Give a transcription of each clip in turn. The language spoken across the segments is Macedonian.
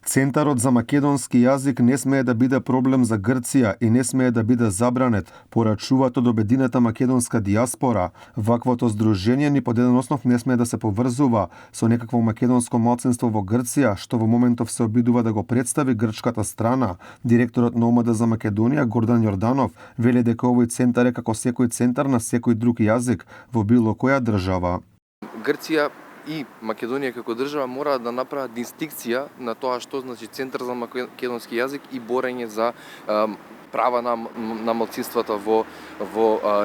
Центарот за македонски јазик не смее да биде проблем за Грција и не смее да биде забранет, порачуваат од обединета македонска дијаспора. Ваквото здружение ни под еден основ не смее да се поврзува со некакво македонско малцинство во Грција, што во моментов се обидува да го представи грчката страна. Директорот на ОМД за Македонија, Гордан Јорданов, вели дека овој центар е како секој центар на секој друг јазик во било која држава. Грција и Македонија како држава мора да направат дистинкција на тоа што значи Центар за македонски јазик и борење за права на малцинствата во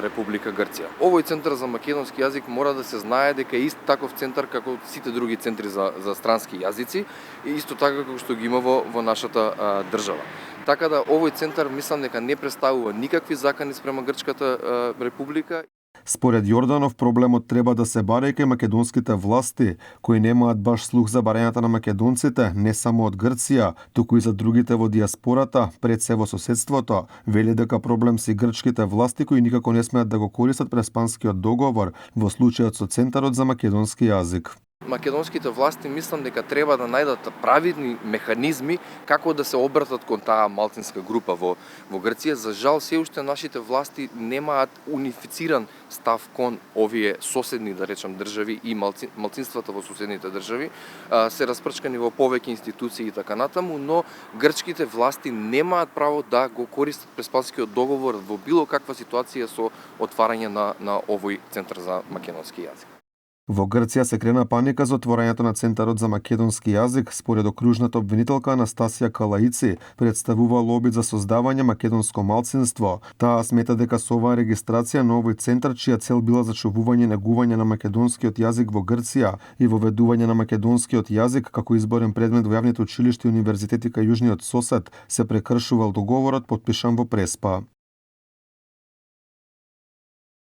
Република Грција. Овој Центар за македонски јазик мора да се знае дека е ист таков центар како сите други центри за странски јазици и исто така како што ги има во нашата држава. Така да овој центар мислам дека не представува никакви закани спрема Грчката република. Според Јорданов, проблемот треба да се баре и кај македонските власти, кои немаат баш слух за барањата на македонците, не само од Грција, туку и за другите во дијаспората, пред се во соседството. Вели дека проблем се грчките власти кои никако не смеат да го користат Преспанскиот договор во случајот со Центарот за македонски јазик. Македонските власти мислам дека треба да најдат правилни механизми како да се обратат кон таа малцинска група во Грција. За жал се уште нашите власти немаат унифициран став кон овие соседни, да речам, држави и малцинствата во соседните држави. Се распрчкани во повеќе институции и така натаму, но грчките власти немаат право да го користат Преспанскиот договор во било каква ситуација со отварање на овој Центар за македонски јазик. Во Грција се крена паника за отворањето на Центарот за македонски јазик, според окружната обвинителка Анастасија Калаици, представува обид за создавање македонско малцинство. Таа смета дека со оваа регистрација на овој центар, чија цел била зачувување и негување на македонскиот јазик во Грција и воведување на македонскиот јазик како изборен предмет во јавните училишта и универзитети кај јужниот сосед, се прекршувал договорот потпишан во Преспа.